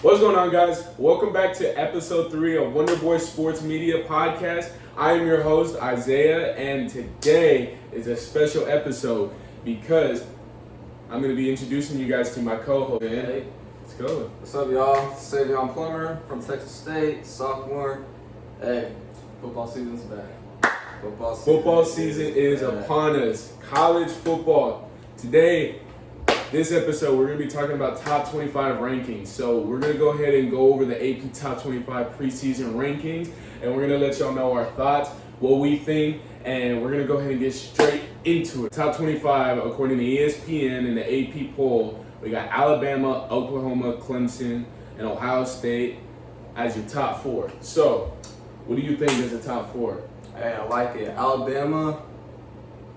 What's going on, guys? Welcome back to episode 3 of WonderBoy Sports Media Podcast. I am your host, Isaiah, and today is a special episode because I'm going to be introducing you guys to my co-host. Hey. Let's go. What's up, y'all? Savion Plummer from Texas State, sophomore. Hey, football season's back. Football season is upon us. College football. Today, this episode, we're going to be talking about top 25 rankings. So we're going to go ahead and go over the AP top 25 preseason rankings, and we're going to let y'all know our thoughts, what we think, and we're going to go ahead and get straight into it. Top 25, according to ESPN and the AP poll, we got Alabama, Oklahoma, Clemson, and Ohio State as your top 4. So, what do you think is the top 4? Hey, I like it. Alabama,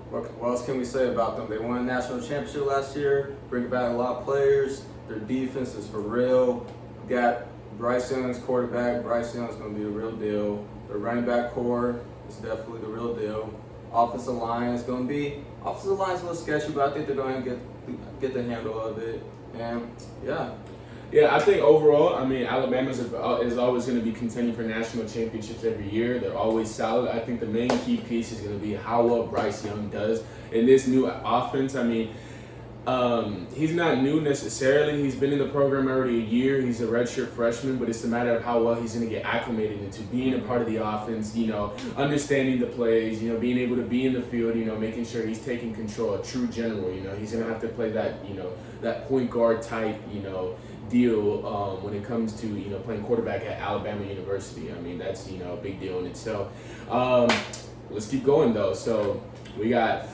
what else can we say about them? They won a national championship last year, bringing back a lot of players. Their defense is for real. We got Bryce Young's quarterback. Bryce Young's going to be the real deal. Their running back core is definitely the real deal. Offensive line is a little sketchy, but I think they're going to get the handle of it. And Yeah, I think overall, Alabama is always going to be contending for national championships every year. They're always solid. I think the main key piece is going to be how well Bryce Young does in this new offense. He's not new necessarily. He's been in the program already a year. He's a redshirt freshman, but it's a matter of how well he's going to get acclimated into being a part of the offense, understanding the plays, being able to be in the field, making sure he's taking control, a true general. He's going to have to play that, that point guard type, deal when it comes to playing quarterback at Alabama University. That's a big deal in itself. Let's keep going though. So we got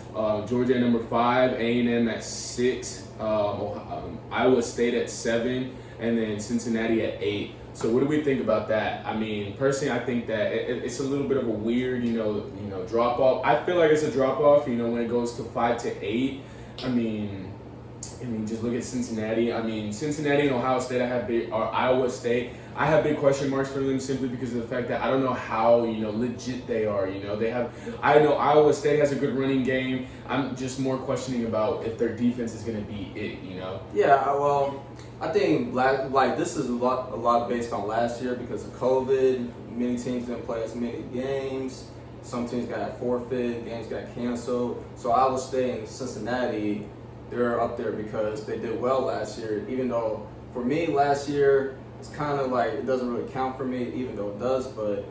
Georgia at number 5, A&M at 6, Iowa State at 7, and then Cincinnati at 8. So what do we think about that? Personally, I think that it's a little bit of a weird drop off. I feel like it's a drop off when it goes to 5 to 8. Just look at Cincinnati. Cincinnati and Ohio State, Iowa State, I have big question marks for them simply because of the fact that I don't know how, legit they are. I know Iowa State has a good running game. I'm just more questioning about if their defense is going to be it, Yeah, well, I think this is a lot based on last year because of COVID. Many teams didn't play as many games. Some teams got forfeit, games got canceled. So Iowa State and Cincinnati, they're up there because they did well last year, even though for me last year it's kind of like it doesn't really count for me, even though it does. But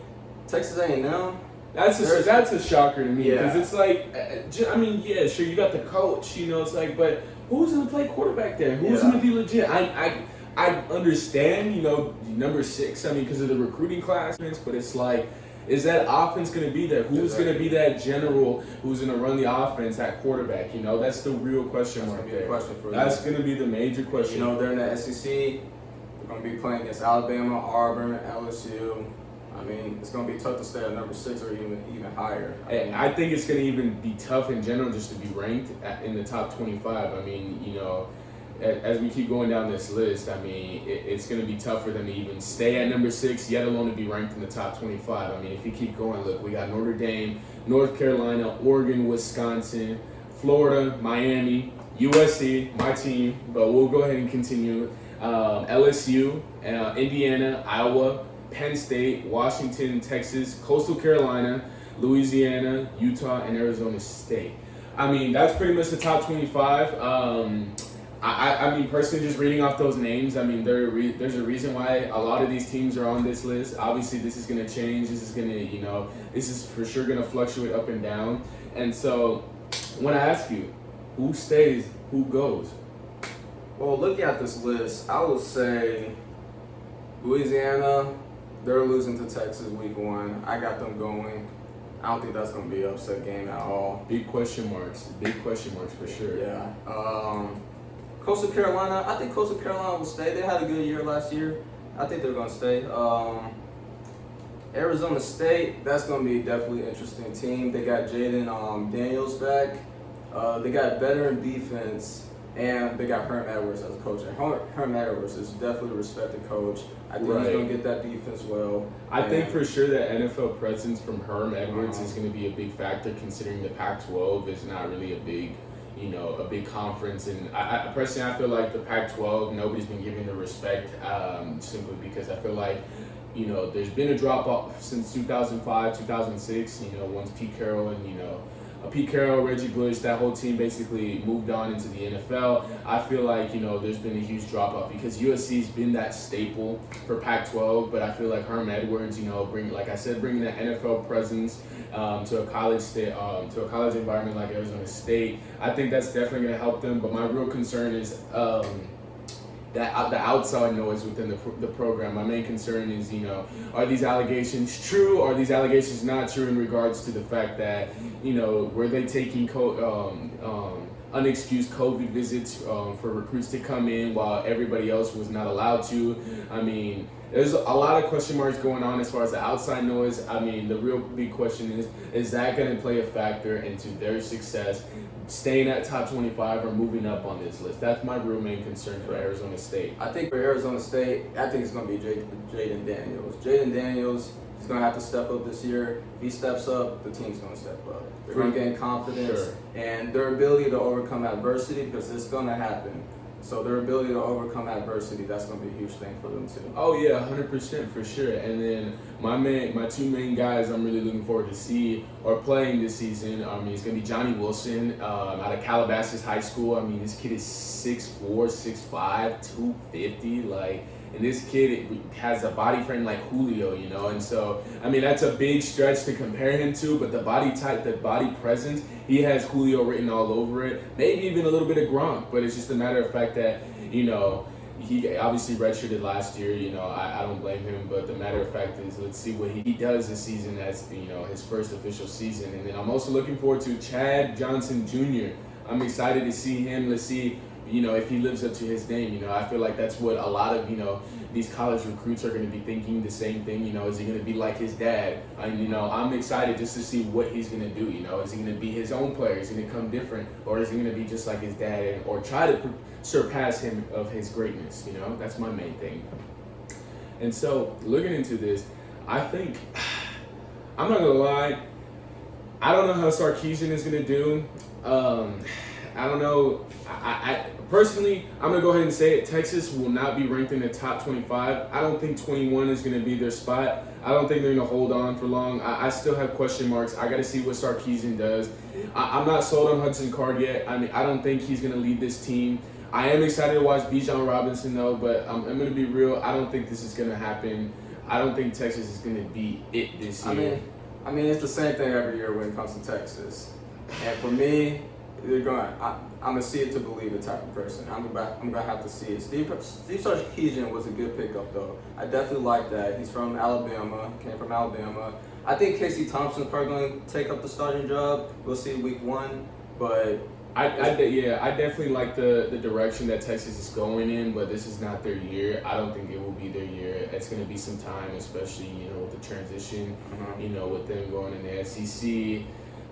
Texas A&M, that's a shocker to me because it's like, sure, you got the coach, it's like, but who's going to play quarterback there? Who's going to be legit? I understand, number 6, because of the recruiting class, but it's like, is that offense going to be there? Who's going to be that general who's going to run the offense at quarterback? That's the real question mark there. That's going to be the major question. They're in the SEC. They're going to be playing against Alabama, Auburn, LSU. It's going to be tough to stay at number 6 or even higher. I think it's going to even be tough in general just to be ranked in the top 25. As we keep going down this list, it's going to be tough for them to even stay at number 6, yet alone to be ranked in the top 25. If you keep going, look, we got Notre Dame, North Carolina, Oregon, Wisconsin, Florida, Miami, USC, my team, but we'll go ahead and continue. LSU, Indiana, Iowa, Penn State, Washington, Texas, Coastal Carolina, Louisiana, Utah, and Arizona State. That's pretty much the top 25. Personally, just reading off those names, there's a reason why a lot of these teams are on this list. Obviously, this is going to change. This is for sure going to fluctuate up and down. And so, when I ask you, who stays, who goes? Well, looking at this list, I would say Louisiana, they're losing to Texas week 1. I got them going. I don't think that's going to be an upset game at all. Big question marks for sure. Yeah. Coastal Carolina, I think Coastal Carolina will stay. They had a good year last year. I think they're going to stay. Arizona State, that's going to be definitely an interesting team. They got Jaden Daniels back. They got veteran defense, and they got Herm Edwards as a coach. And Herm Edwards is definitely a respected coach. I think he's going to get that defense well. I think for sure that NFL presence from Herm Edwards is going to be a big factor considering the Pac-12 is not really a big a big conference. And I personally, I feel like the Pac-12, nobody's been giving the respect simply because I feel like, there's been a drop off since 2005, 2006, once Pete Carroll and, Pete Carroll, Reggie Bush, that whole team basically moved on into the NFL. I feel like, there's been a huge drop off because USC's been that staple for Pac-12, but I feel like Herm Edwards, bringing that NFL presence to a college environment like Arizona State. I think that's definitely going to help them, but my real concern is the outside noise within the program. My main concern is, are these allegations true? Are these allegations not true in regards to the fact that, were they taking unexcused COVID visits for recruits to come in while everybody else was not allowed to? I mean, there's a lot of question marks going on as far as the outside noise. I mean, the real big question is that going to play a factor into their success, staying at top 25 or moving up on this list? That's my real main concern for Arizona State. I think for Arizona State, I think it's going to be Jaden Daniels. Jaden Daniels is going to have to step up this year. If he steps up, the team's going to step up. They're going to gain confidence and their ability to overcome adversity, because it's going to happen. So their ability to overcome adversity, that's going to be a huge thing for them too. Oh yeah, 100% for sure. And then my two main guys I'm really looking forward to see are playing this season. I mean, it's going to be Johnny Wilson out of Calabasas High School. I mean, this kid is 6'4", 6'5", 250, and this kid has a body frame like Julio, and so, I mean, that's a big stretch to compare him to, but the body type, the body presence, he has Julio written all over it, maybe even a little bit of Gronk, but it's just a matter of fact that, he obviously redshirted last year, I don't blame him, but the matter of fact is, let's see what he does this season as, his first official season. And then I'm also looking forward to Chad Johnson Jr. I'm excited to see him. Let's see, if he lives up to his name. I feel like that's what a lot of, these college recruits are going to be thinking the same thing. Is he going to be like his dad? I'm excited just to see what he's going to do. Is he going to be his own player? Is he going to come different? Or is he going to be just like his dad or try to surpass him of his greatness? That's my main thing. And so looking into this, I think, I'm not going to lie, I don't know how Sarkisian is going to do. I don't know. I personally, I'm going to go ahead and say it. Texas will not be ranked in the top 25. I don't think 21 is going to be their spot. I don't think they're going to hold on for long. I still have question marks. I got to see what Sarkisian does. I'm not sold on Hudson Card yet. I mean, I don't think he's going to lead this team. I am excited to watch Bijan Robinson, though, but I'm going to be real. I don't think this is going to happen. I don't think Texas is going to be it this year. I mean, it's the same thing every year when it comes to Texas. And for me, I'm gonna see it to believe the type of person. I'm gonna have to see it. Steve Sarkisian was a good pickup though. I definitely like that. He's from Alabama, came from Alabama. I think Casey Thompson's probably going to take up the starting job. We'll see week 1, but I definitely like the direction that Texas is going in, but this is not their year. I don't think it will be their year. It's going to be some time, especially with the transition, with them going in the SEC.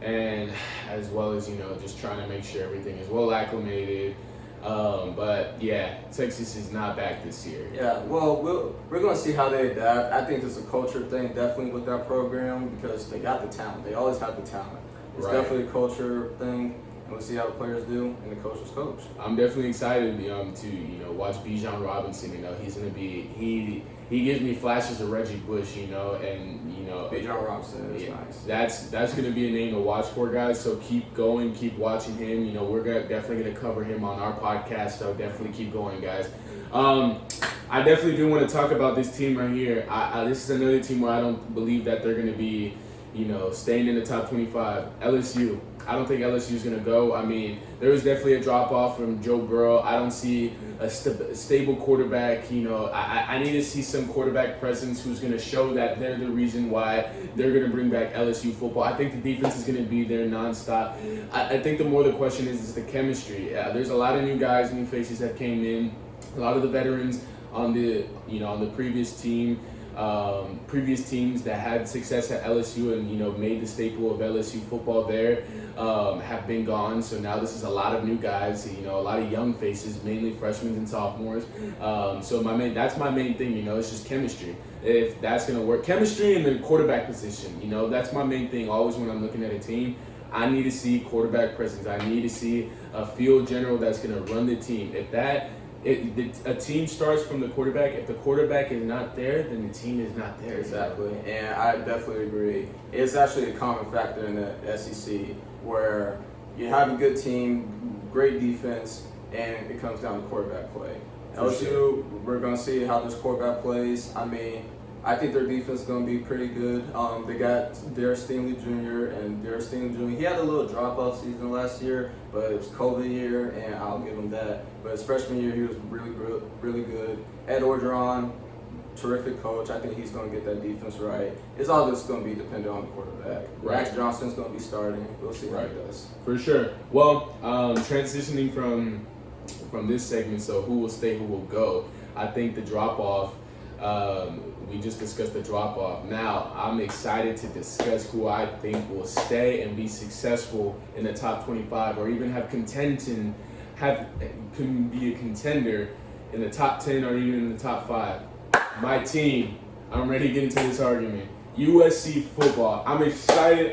And as well as, just trying to make sure everything is well acclimated. But yeah, Texas is not back this year. Yeah, well, we're going to see how they adapt. I think it's a culture thing, definitely with that program, because they got the talent. They always have the talent. It's definitely a culture thing. And we'll see how the players do, and the coach is coach. I'm definitely excited to watch Bijan Robinson. He's going to be he gives me flashes of Reggie Bush. And Bijan Robinson is nice. That's going to be a name to watch for, guys. So keep going, keep watching him. We're definitely going to cover him on our podcast. So definitely keep going, guys. I definitely do want to talk about this team right here. This is another team where I don't believe that they're going to be, staying in the top 25. LSU. I don't think LSU is going to go. I mean, there was definitely a drop-off from Joe Burrow. I don't see a stable quarterback. I need to see some quarterback presence who's going to show that they're the reason why they're going to bring back LSU football. I think the defense is going to be there nonstop. I think the more the question is the chemistry. There's a lot of new guys, new faces that came in. A lot of the veterans on the previous team. Previous teams that had success at LSU and made the staple of LSU football there have been gone. So now this is a lot of new guys, a lot of young faces, mainly freshmen and sophomores. So that's my main thing. It's just chemistry. If that's gonna work, chemistry and the quarterback position. That's my main thing. Always when I'm looking at a team. I need to see quarterback presence. I need to see a field general that's going to run the team. A team starts from the quarterback. If the quarterback is not there, then the team is not there. Exactly, and I definitely agree. It's actually a common factor in the SEC where you have a good team, great defense, and it comes down to quarterback play. LSU, we're going to see how this quarterback plays. I mean, I think their defense is going to be pretty good. They got Derek Stingley Jr. and Derek Stingley Jr. He had a little drop-off season last year, but it was COVID year, and I'll give him that. But his freshman year, he was really good, really good. Ed Orgeron, terrific coach. I think he's going to get that defense right. It's all just going to be dependent on the quarterback. Right. Max Johnson's going to be starting. We'll see how he does. For sure. Well, transitioning from this segment, so who will stay, who will go, I think the drop-off, we just discussed the drop-off. Now, I'm excited to discuss who I think will stay and be successful in the top 25 or even can be a contender in the top 10 or even in the top 5. My team, I'm ready to get into this argument. USC football. I'm excited.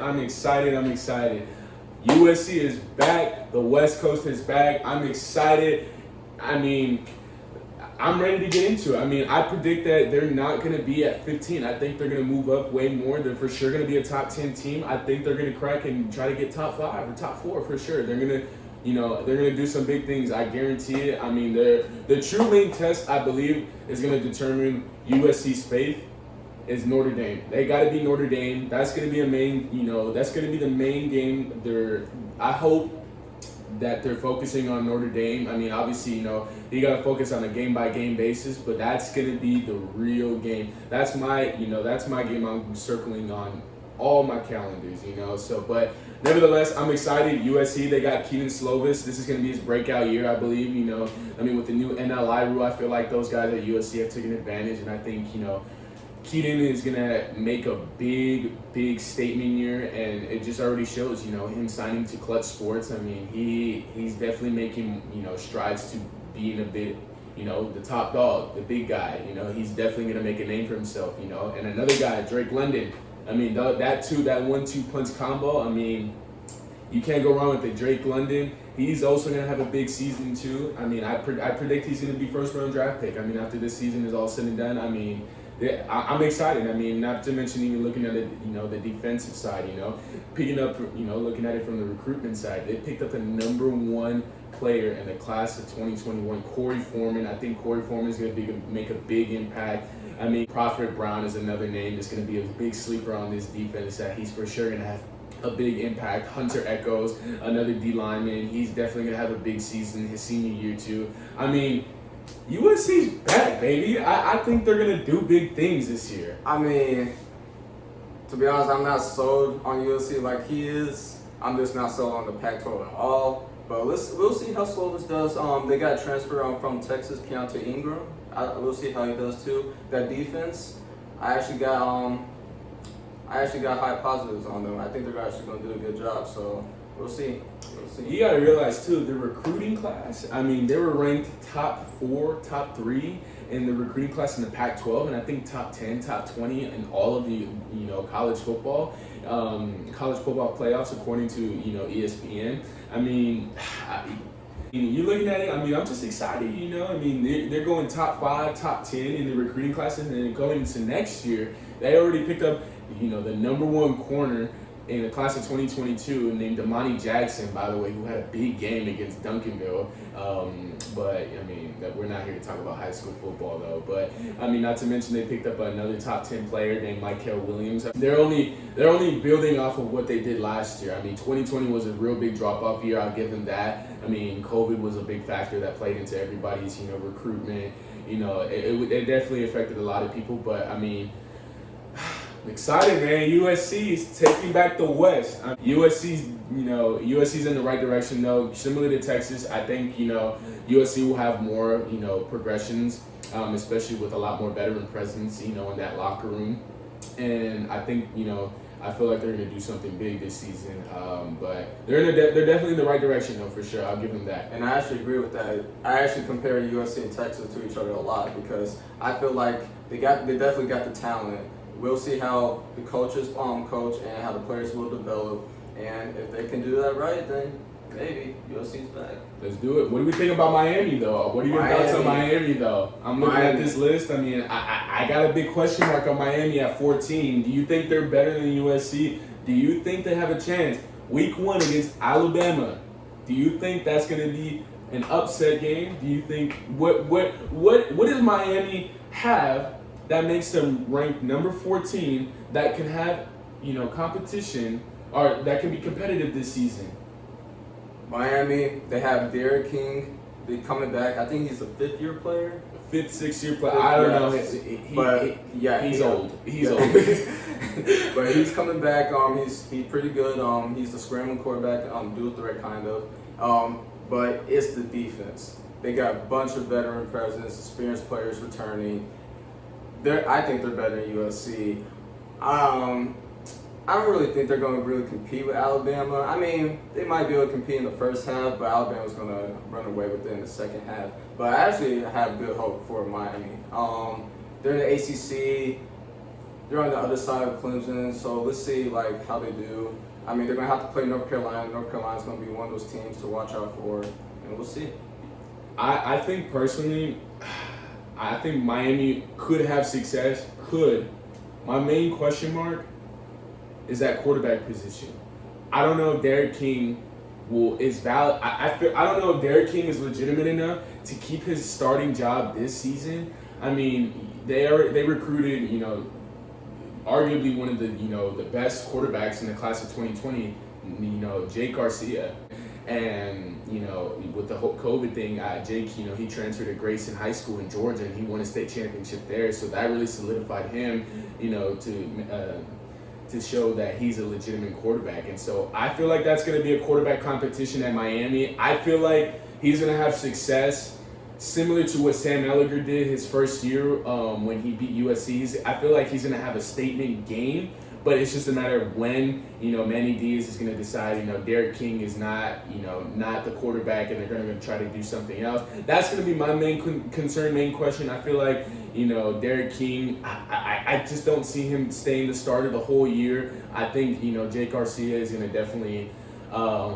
USC is back. The West Coast is back. I'm excited. I mean, I'm ready to get into it. I mean, I predict that they're not going to be at 15. I think they're going to move up way more. They're for sure going to be a top 10 team. I think they're going to crack and try to get top 5 or top 4 for sure. They're going to, they're going to do some big things. I guarantee it. I mean, the true main test, I believe, is going to determine USC's fate is Notre Dame. They got to be Notre Dame. That's going to be a main, that's going to be the main game. I hope that they're focusing on Notre Dame. I mean, obviously, you got to focus on a game-by-game basis, but that's going to be the real game. That's my game I'm circling on all my calendars, So, but nevertheless, I'm excited. USC, they got Keaton Slovis. This is going to be his breakout year, I believe, with the new NLI rule, I feel like those guys at USC have taken advantage, and I think, Keaton is going to make a big statement year, and it just already shows, him signing to Clutch Sports. I mean, he's definitely making, strides to being a bit, the top dog, the big guy. He's definitely going to make a name for himself, And another guy, Drake London. I mean, that 1-2 punch combo, I mean, you can't go wrong with it. Drake London, he's also going to have a big season too. I mean, I predict he's going to be first-round draft pick. I mean, after this season is all said and done, I mean, I'm excited. I mean, not to mention even looking at it, the defensive side, picking up, looking at it from the recruitment side. They picked up the number 1 player in the class of 2021, Corey Foreman. I think Corey Foreman is going to make a big impact. I mean, Prophet Brown is another name that's going to be a big sleeper on this defense that he's for sure going to have a big impact. Hunter Echoes, another D lineman. He's definitely going to have a big season his senior year too. I mean, USC's back, baby. I think they're going to do big things this year. I mean, to be honest, I'm not sold on USC like he is. I'm just not sold on the Pac-12 at all. But we'll see how Slovis does. They got a transfer from Texas, Keontae Ingram. We'll see how he does too. That defense, I actually got high positives on them. I think they're actually going to do a good job. So we'll see. You got to realize too, the recruiting class. I mean, they were ranked top 4, top 3 in the recruiting class in the Pac-12, and I think top 10, top 20 in all of the college football playoffs according to ESPN. I mean, you're looking at it. I mean, I'm just excited. I mean, they're going top 5, top 10 in the recruiting classes, and then going into next year, they already picked up the number 1 corner in the class of 2022 named Damani Jackson, by the way, who had a big game against Duncanville. But I mean, we're not here to talk about high school football though. But I mean, not to mention they picked up another top 10 player named Michael Williams. They're only building off of what they did last year. I mean, 2020 was a real big drop-off year. I'll give them that. I mean, COVID was a big factor that played into everybody's recruitment. It definitely affected a lot of people. But I mean, I'm excited, man. USC is taking back the West. USC's in the right direction, though. Similar to Texas, I think, USC will have more, progressions, especially with a lot more veteran presence, in that locker room. And I think, I feel like they're going to do something big this season. But they're definitely in the right direction, though, for sure. I'll give them that. And I actually agree with that. I actually compare USC and Texas to each other a lot because I feel like they definitely got the talent. We'll see how the coaches coach and how the players will develop. And if they can do that right, then maybe USC's back. Let's do it. What do we think about Miami, though? What are your thoughts on Miami, though? I'm looking at this list. I mean, I got a big question mark on Miami at 14. Do you think they're better than USC? Do you think they have a chance? Week 1 against Alabama. Do you think that's going to be an upset game? Do you think what does Miami have that makes them ranked number 14 that can have, competition or that can be competitive this season? Miami, they have Derek King. They coming back. I think he's a 5th-year player. 5th, 6th-year player. I don't know. He's old. He's old. But he's coming back. He's pretty good. He's the scrambling quarterback, dual threat kind of. But it's the defense. They got a bunch of veteran presence, experienced players returning. I think they're better than USC. I don't really think they're going to really compete with Alabama. I mean, they might be able to compete in the first half, but Alabama's going to run away with it in the second half. But I actually have good hope for Miami. They're in the ACC. They're on the other side of Clemson, so let's see how they do. I mean, they're going to have to play North Carolina. North Carolina's going to be one of those teams to watch out for, and we'll see. I think personally, I think Miami could have success. My main question mark is that quarterback position. I don't know if Derek King is valid. I don't know if Derek King is legitimate enough to keep his starting job this season. I mean, they recruited, arguably one of the best quarterbacks in the class of 2020, Jake Garcia. And, with the whole COVID thing, Jake, he transferred to Grayson High School in Georgia, and he won a state championship there. So that really solidified him, to show that he's a legitimate quarterback. And so I feel like that's going to be a quarterback competition at Miami. I feel like he's going to have success similar to what Sam Ehlinger did his first year when he beat USC. I feel like he's going to have a statement game, but it's just a matter of when, Manny Diaz is going to decide, Derek King is not the quarterback, and they're going to try to do something else. That's going to be my main concern, main question. I feel like, Derek King, I just don't see him staying the starter the whole year. I think, Jake Garcia is going to definitely, I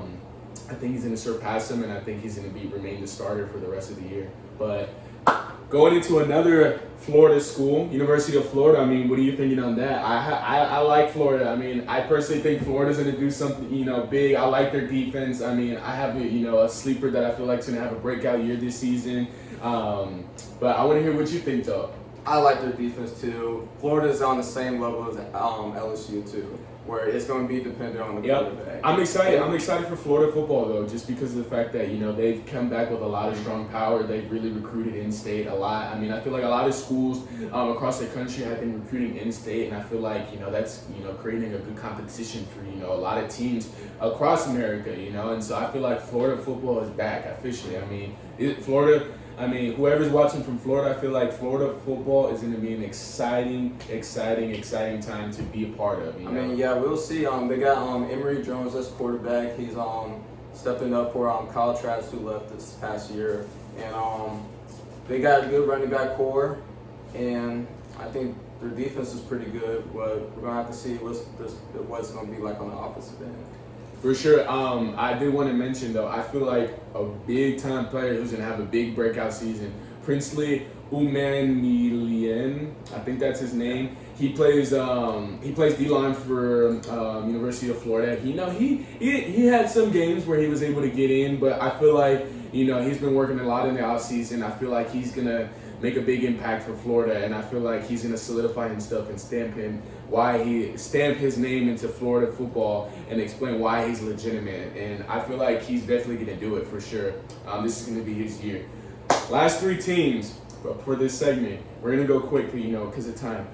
think he's going to surpass him, and I think he's going to remain the starter for the rest of the year. But going into another Florida school, University of Florida, I mean, what are you thinking on that? I like Florida. I mean, I personally think Florida's going to do something, big. I like their defense. I mean, I have, a sleeper that I feel like is going to have a breakout year this season. But I want to hear what you think, though. I like their defense, too. Florida's on the same level as LSU, too, where it's going to be dependent on the quarterback. I'm excited for Florida football, though, just because of the fact that, they've come back with a lot of strong power. They've really recruited in-state a lot. I mean, I feel like a lot of schools across the country have been recruiting in-state, and I feel like, that's, creating a good competition for, a lot of teams across America, and so I feel like Florida football is back officially. I mean, whoever's watching from Florida, I feel like Florida football is going to be an exciting time to be a part of. We'll see. They got Emory Jones as quarterback. He's stepping up for Kyle Trask, who left this past year, and they got a good running back core, and I think their defense is pretty good. But we're gonna have to see what's going to be like on the offensive end. For sure. I did want to mention, though, I feel like a big-time player who's going to have a big breakout season, Princely Umanmielen, I think that's his name. He plays D-line for University of Florida. He had some games where he was able to get in, but I feel like, he's been working a lot in the offseason. I feel like he's going to make a big impact for Florida, and I feel like he's going to solidify himself and stamp his name into Florida football and explain why he's legitimate. And I feel like he's definitely going to do it for sure. This is going to be his year. Last 3 teams for this segment. We're going to go quickly, because of time.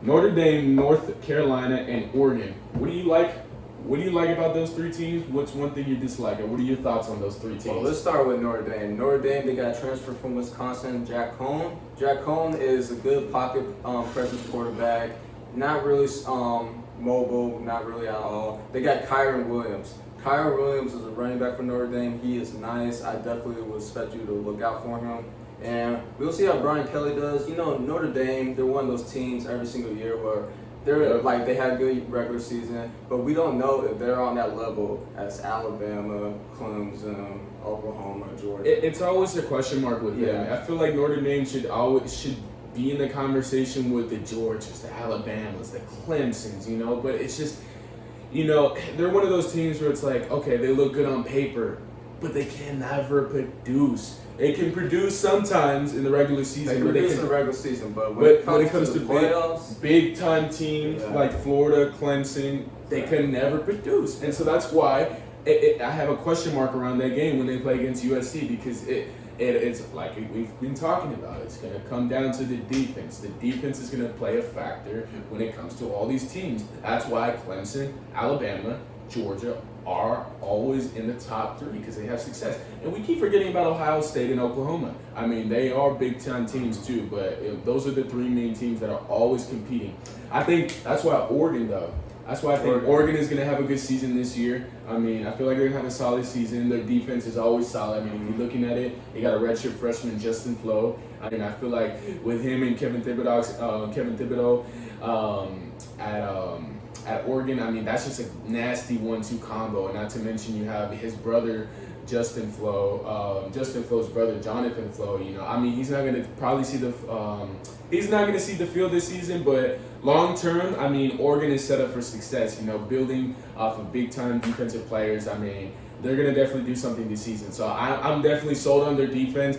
Notre Dame, North Carolina, and Oregon. What do you like? What do you like about those 3 teams? What's one thing you dislike? And what are your thoughts on those 3 teams? Well, let's start with Notre Dame. Notre Dame, they got transferred from Wisconsin, Jack Cohn. Jack Cohn is a good pocket presence quarterback. Not really mobile, not really at all. They got Kyron Williams. Kyron Williams is a running back for Notre Dame. He is nice. I definitely would expect you to look out for him. And we'll see how Brian Kelly does. Notre Dame, they're one of those teams every single year where They're like they had a good regular season, but we don't know if they're on that level as Alabama, Clemson, Oklahoma, Georgia. It's always a question mark with them. I feel like Notre Dame should be in the conversation with the Georgias, the Alabamas, the Clemsons, but it's just, they're one of those teams where it's like, okay, they look good on paper, but they can never produce. They can produce sometimes in the regular season. They produce in the regular season, but when it comes to the playoffs, big time teams like Florida, Clemson, they can never produce. And so that's why I have a question mark around that game when they play against USC, because it's like we've been talking about. It's going to come down to the defense. The defense is going to play a factor when it comes to all these teams. That's why Clemson, Alabama, Georgia are always in the top 3 because they have success. And we keep forgetting about Ohio State and Oklahoma. I mean, they are big-time teams too, but those are the 3 main teams that are always competing. I think that's why Oregon, though. That's why I think Oregon is going to have a good season this year. I mean, I feel like they're going to have a solid season. Their defense is always solid. I mean, if you're looking at it, they got a redshirt freshman, Justin Flo. I mean, I feel like with him and Kevin Thibodeau at Oregon, I mean, that's just a nasty 1-2 combo. And not to mention you have his brother, Justin Flo's brother, Jonathan Flo. I mean, he's not going to probably see the field this season, but long term, I mean, Oregon is set up for success. Building off of big time defensive players. I mean, they're going to definitely do something this season. So I'm definitely sold on their defense.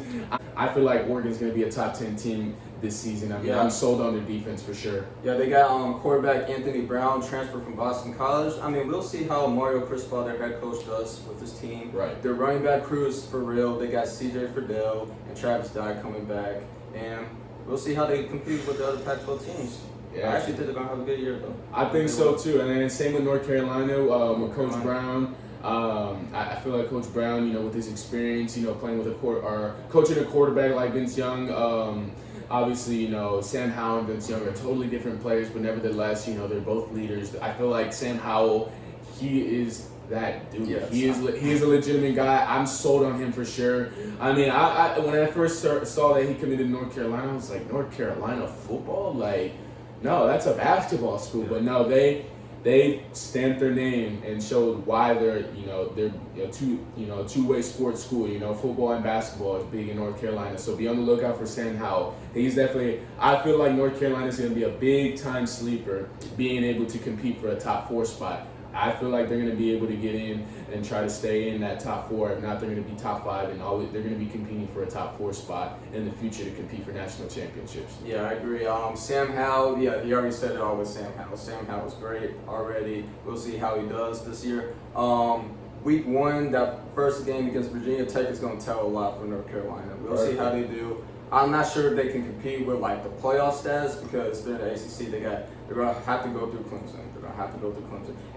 I feel like Oregon's going to be a top 10 team this season. I mean, I'm sold on their defense for sure. Yeah, they got quarterback Anthony Brown, transferred from Boston College. I mean, we'll see how Mario Cristobal, their head coach, does with this team. Right. Their running back crew is for real. They got C.J. Friedel and Travis Dye coming back. And we'll see how they compete with the other Pac-12 teams. Yeah. I actually think they're going to have a good year, though. I think so, too. And then same with North Carolina with Coach Brown. I feel like Coach Brown, with his experience, playing with coaching a quarterback like Vince Young, obviously, Sam Howell and Vince Young are totally different players, but nevertheless, they're both leaders. I feel like Sam Howell, he is that dude. Yes. He is a legitimate guy. I'm sold on him for sure. I mean, I when I first saw that he committed to North Carolina, I was like, North Carolina football? Like, no, that's a basketball school. But no, they stamped their name and showed why they're two-way sports school. Football and basketball is big in North Carolina. So be on the lookout for Sam Howell. He's definitely. I feel like North Carolina is going to be a big-time sleeper, being able to compete for a top 4 spot. I feel like they're going to be able to get in and try to stay in that top 4. If not, they're going to be top 5, and they're going to be competing for a top 4 spot in the future to compete for national championships. Yeah, I agree. Sam Howell, he already said it all with Sam Howell. Sam Howell's great already. We'll see how he does this year. Week 1, that first game against Virginia Tech is going to tell a lot for North Carolina. We'll see how they do. I'm not sure if they can compete with the playoff status because they're in the ACC. They're going to have to go through Clemson.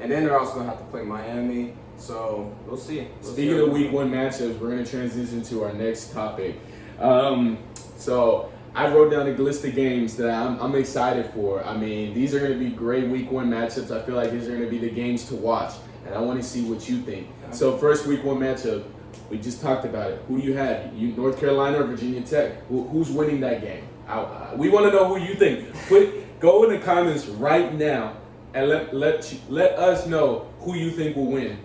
And then they're also going to have to play Miami. So we'll see. Speaking of week 1 matchups, we're going to transition to our next topic. So I wrote down a list of games that I'm excited for. I mean, these are going to be great week 1 matchups. I feel like these are going to be the games to watch, and I want to see what you think. So first week 1 matchup, we just talked about it. Who do you have? North Carolina or Virginia Tech? Who's winning that game? We want to know who you think. Go in the comments right now and let us know who you think will win.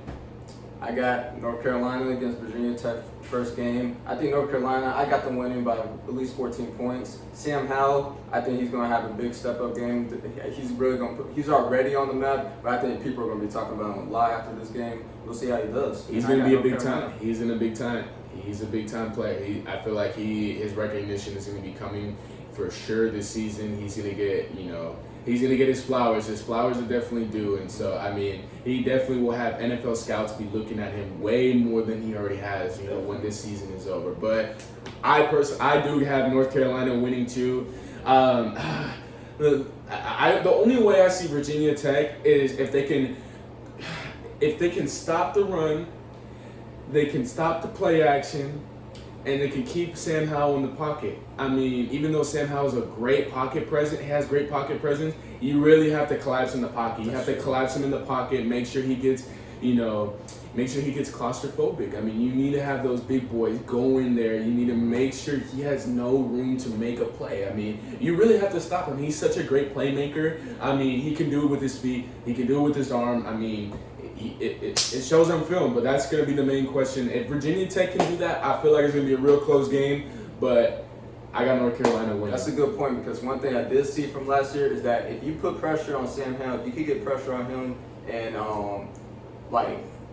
I got North Carolina against Virginia Tech first game. I think North Carolina, I got them winning by at least 14 points. Sam Howell, I think he's going to have a big step-up game. He's already on the map, but I think people are going to be talking about him a lot after this game. We'll see how he does. He's going to be a big time. He's in a big time. He's a big-time player. I feel like his recognition is going to be coming for sure this season. He's going to get, he's going to get his flowers. His flowers are definitely due. And so, I mean, he definitely will have NFL scouts be looking at him way more than he already has, when this season is over. But I do have North Carolina winning too. The only way I see Virginia Tech is if they can stop the run, they can stop the play action, and they can keep Sam Howell in the pocket. I mean, even though Sam Howell is a great pocket presence, has great pocket presence, you really have to collapse in the pocket. You have to collapse him in the pocket, make sure he gets make sure he gets claustrophobic. I mean, you need to have those big boys go in there. You need to make sure he has no room to make a play. I mean, you really have to stop him. He's such a great playmaker. I mean, he can do it with his feet. He can do it with his arm. I mean, it shows on film, but that's going to be the main question. If Virginia Tech can do that, I feel like it's going to be a real close game, but I got North Carolina winning. That's a good point, because one thing I did see from last year is that if you put pressure on Sam Howell, if you could get pressure on him and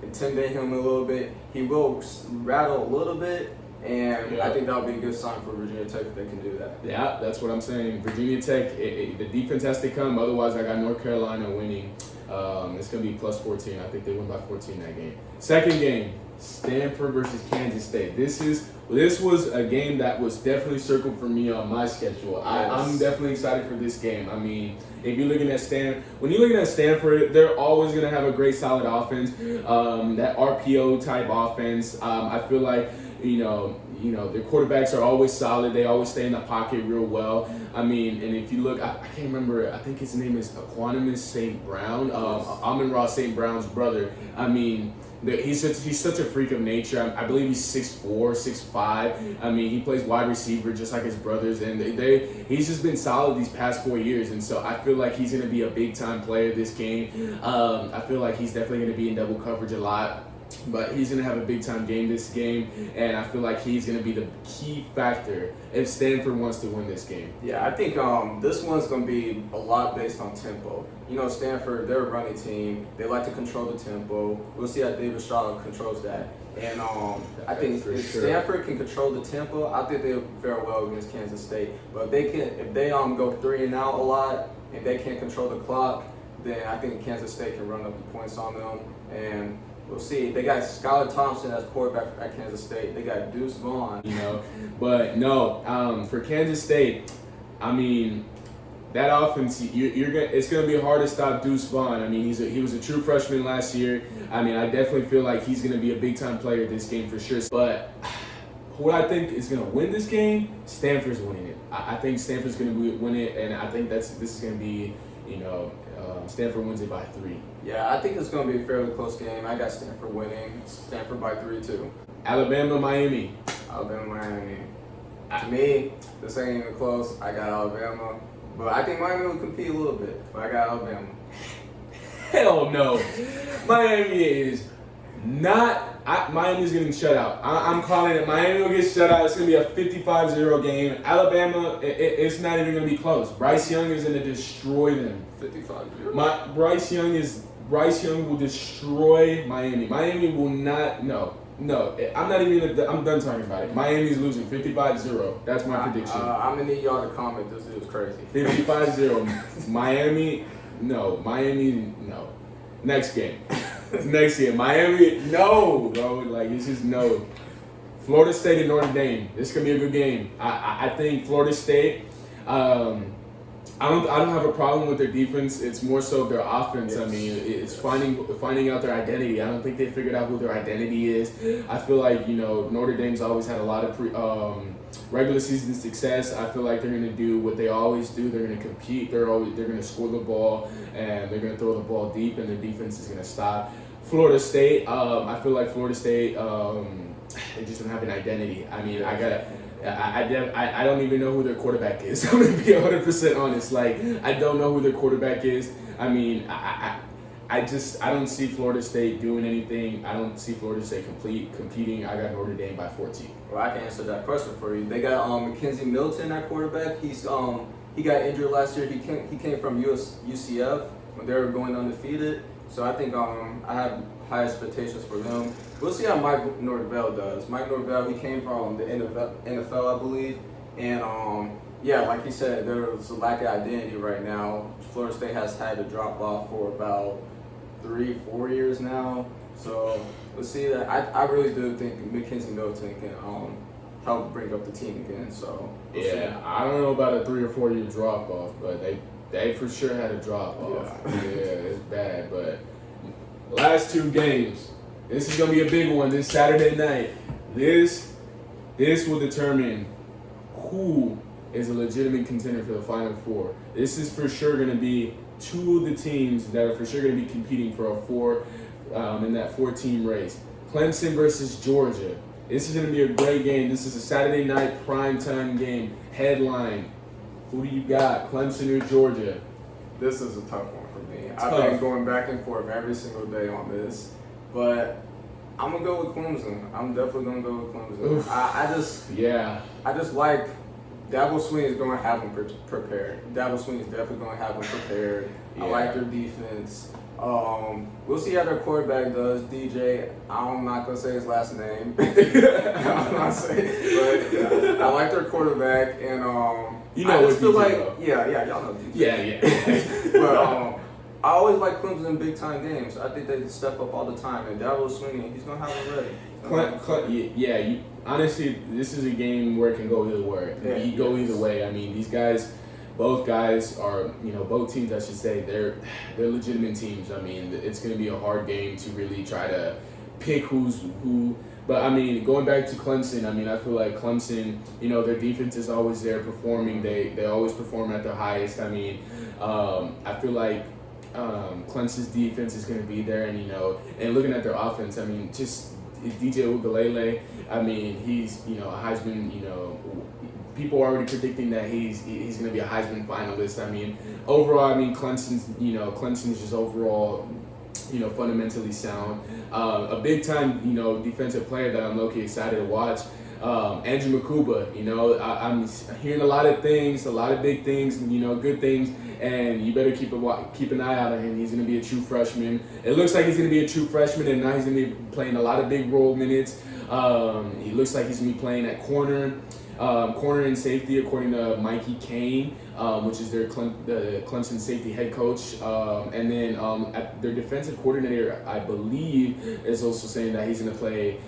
intimidate him a little bit, he will rattle a little bit, and I think that would be a good sign for Virginia Tech if they can do that. Yeah, that's what I'm saying. Virginia Tech, the defense has to come. Otherwise, I got North Carolina winning. It's going to be plus 14. I think they win by 14 that game. Second game, Stanford versus Kansas State. This was a game that was definitely circled for me on my schedule. Yes. I'm definitely excited for this game. I mean, if you're looking at Stanford, they're always going to have a great, solid offense. That RPO type offense. I feel like their quarterbacks are always solid. They always stay in the pocket real well. I mean, and if you look, I can't remember. I think his name is Equanimus St. Brown, Amon-Ra St. Brown's brother. I mean, he's such a freak of nature. I believe he's 6'4", 6'5". I mean, he plays wide receiver just like his brothers, and he's just been solid these past 4 years. And so I feel like he's going to be a big time player this game. I feel like he's definitely going to be in double coverage a lot. But he's going to have a big-time game this game, and I feel like he's going to be the key factor if Stanford wants to win this game. Yeah, I think this one's going to be a lot based on tempo. Stanford, they're a running team. They like to control the tempo. We'll see how David Shaw controls that. And I think if Stanford can control the tempo, I think they'll fare well against Kansas State. But if they go 3 and out a lot, and they can't control the clock, then I think Kansas State can run up the points on them. And we'll see. They got Skylar Thompson as quarterback at Kansas State. They got Deuce Vaughn. But no, for Kansas State, I mean, that offense, it's going to be hard to stop Deuce Vaughn. I mean, he was a true freshman last year. I mean, I definitely feel like he's going to be a big-time player this game for sure. But who I think is going to win this game, Stanford's winning it. I think Stanford's going to win it, and I think this is going to be, Stanford wins it by 3. Yeah, I think it's going to be a fairly close game. I got Stanford winning. Stanford by 3 too. Alabama, Miami. To me, this ain't even close. I got Alabama. But I think Miami will compete a little bit. But I got Alabama. Hell no. Miami is not. Miami's getting shut out. I'm calling it. Miami will get shut out. It's going to be a 55-0 game. Alabama, it's not even going to be close. Bryce Young is going to destroy them. 55-0? Bryce Young will destroy Miami. Miami will not. No. I'm done talking about it. Miami's losing 55-0. That's my prediction. I'm going to need y'all to comment. This dude's crazy. 55-0. Miami, no. Next game. Miami, no, bro. Like, it's just no. Florida State and Notre Dame. This could be a good game. I think Florida State, I don't have a problem with their defense. It's more so their offense. Yes. I mean, it's finding out their identity. I don't think they figured out who their identity is. I feel like Notre Dame's always had a lot of regular season success. I feel like they're going to do what they always do. They're going to compete. They're going to score the ball, and they're going to throw the ball deep, and their defense is going to stop. Florida State. I feel like Florida State. They just don't have an identity. I mean, I don't even know who their quarterback is. I'm going to be 100% honest. Like, I don't know who their quarterback is. I mean, I don't see Florida State doing anything. I don't see Florida State competing. I got Notre Dame by 14. Well, I can answer that question for you. They got McKenzie Milton at quarterback. He got injured last year. He came from UCF when they were going undefeated. So I think I have high expectations for them. We'll see how Mike Norvell does. Mike Norvell, he came from the NFL, I believe. And, like you said, there's a lack of identity right now. Florida State has had to drop off for about 3-4 years now. So we'll see that. I really do think McKenzie Milton can help bring up the team again. So we'll see. I don't know about a 3 or 4 year drop off, but they for sure had a drop off. Yeah, it's bad. But last 2 games, this is gonna be a big one this Saturday night. This will determine who is a legitimate contender for the Final Four. This is for sure gonna be 2 of the teams that are for sure gonna be competing for in that 4-team race. Clemson versus Georgia. This is going to be a great game. This is a Saturday night primetime game. Headline. Who do you got, Clemson or Georgia? This is a tough one for me. Tough. I've been going back and forth every single day on this, but I'm gonna go with Clemson. I'm definitely gonna go with Clemson. I just like Dabo Sweeney is gonna have them prepared. Dabo Sweeney is definitely gonna have them prepared. Yeah. I like their defense. We'll see how their quarterback does. DJ, I'm not gonna say his last name. I'm not saying, but I like their quarterback, and you know I just what feel DJ like though. yeah, y'all know DJ. Yeah. But I always like Clemson in big time games. I think they step up all the time, and Dabo Sweeney, he's gonna have them ready. Honestly, this is a game where it can go either way. Yeah, You go either way. I mean, these guys, both guys are, both teams, I should say, they're legitimate teams. I mean, it's going to be a hard game to really try to pick who's who. But, I mean, going back to Clemson, I mean, I feel like Clemson, their defense is always there performing. They always perform at their highest. I mean, I feel like Clemson's defense is going to be there. And looking at their offense, I mean, just DJ Ugalele, I mean, he's, a Heisman, people are already predicting that he's going to be a Heisman finalist. I mean, overall, Clemson's just overall, fundamentally sound. A big time, defensive player that I'm low-key excited to watch. Andrew Makuba, I'm hearing a lot of things, a lot of big things, good things, and you better keep an eye out on him. He's going to be a true freshman. It looks like he's going to be a true freshman, and now he's going to be playing a lot of big role minutes. He looks like he's going to be playing at corner and safety, according to Mikey Kane, which is the Clemson safety head coach. And then at their defensive coordinator, I believe, is also saying that he's going to play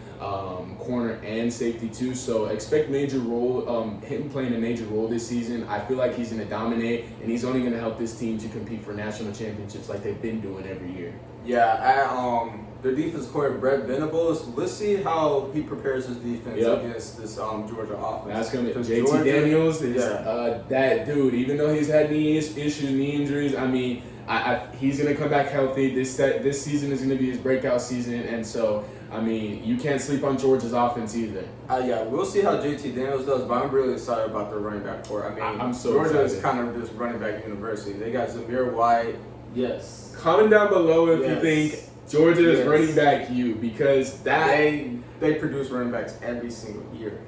corner and safety too. So expect major role, him playing a major role this season. I feel like he's going to dominate, and he's only going to help this team to compete for national championships like they've been doing every year. Yeah, their defense coordinator, Brett Venables, let's see how he prepares his defense against this Georgia offense. That's going to be JT Daniels. Is, that dude, even though he's had knee issues, knee injuries, I mean, he's going to come back healthy. This season is going to be his breakout season, and so, I mean, you can't sleep on Georgia's offense either. We'll see how JT Daniels does, but I'm really excited about their running back core. I mean, I'm so Georgia excited. is kind of just running back university. They got Zamir White. Yes. Comment down below if you think Georgia is running back because they produce running backs every single year.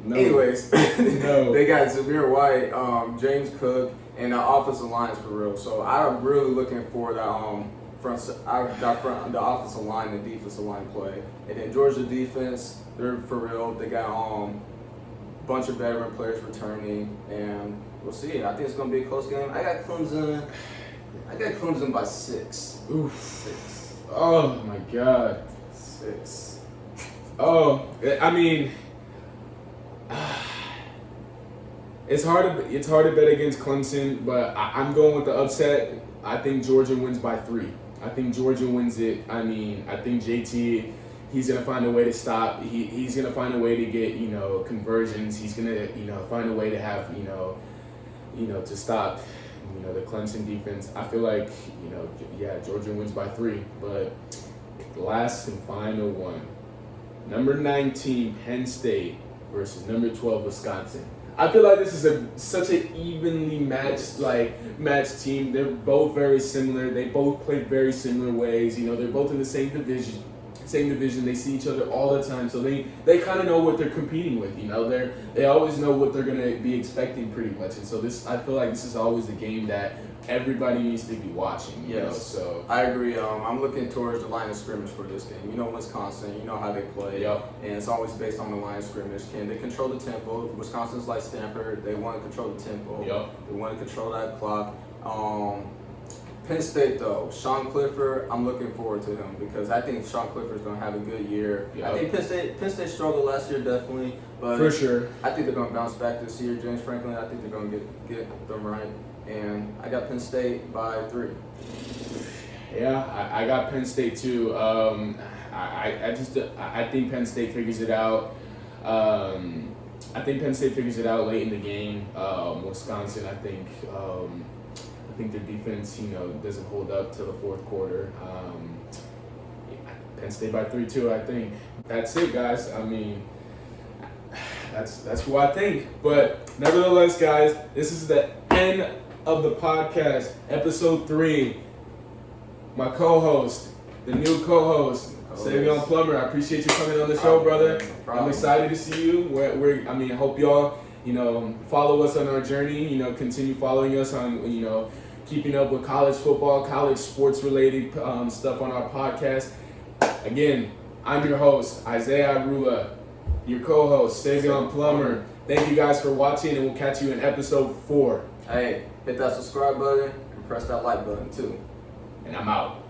No. Anyways, no. They got Zamir White, James Cook, and the offensive lines for real. So I'm really looking for the offensive line and defensive line play. And then Georgia defense, they're for real. They got a bunch of veteran players returning, and we'll see. I think it's gonna be a close game. I got Clemson by 6. Oof. 6. Oh my God. 6. Oh, I mean, it's hard to bet against Clemson, but I'm going with the upset. I think Georgia wins by 3. I think Georgia wins it. I mean, I think JT, he's gonna find a way to stop. He's gonna find a way to get conversions. He's gonna find a way to have to stop the Clemson defense. I feel like Georgia wins by 3, but last and final one, number 19 Penn State versus number 12 Wisconsin. I feel like this is such an evenly matched team. They're both very similar. They both play very similar ways. They're both in the same division. They see each other all the time, so they kind of know what they're competing with. They always know what they're gonna be expecting pretty much, and so I feel like this is always the game that everybody needs to be watching. So I agree. I'm looking towards the line of scrimmage for this game. Wisconsin, how they play, and it's always based on the line of scrimmage. Can they control the tempo? Wisconsin's like Stanford. They want to control the tempo. They want to control that clock. Penn State, though, Sean Clifford, I'm looking forward to him because I think Sean Clifford's going to have a good year. I think Penn State struggled last year, definitely. But for sure. I think they're going to bounce back this year. James Franklin, I think they're going to get them right. And I got Penn State by 3. Yeah, I got Penn State too. I think Penn State figures it out. I think Penn State figures it out late in the game. Wisconsin, I think their defense, doesn't hold up till the fourth quarter. Penn State by 3-2, I think. That's it, guys. I mean, that's who I think. But nevertheless, guys, this is the end of the podcast, episode 3. My co-host, the new co-host, Savion Plummer. I appreciate you coming on the show, brother. I'm excited to see you. I hope y'all, follow us on our journey. Continue following us on, keeping up with college football, college sports related stuff on our podcast. Again, I'm your host, Isaiah Arula, your co-host, Savion Plummer. Thank you guys for watching, and we'll catch you in episode 4. Hey, hit that subscribe button and press that like button too. And I'm out.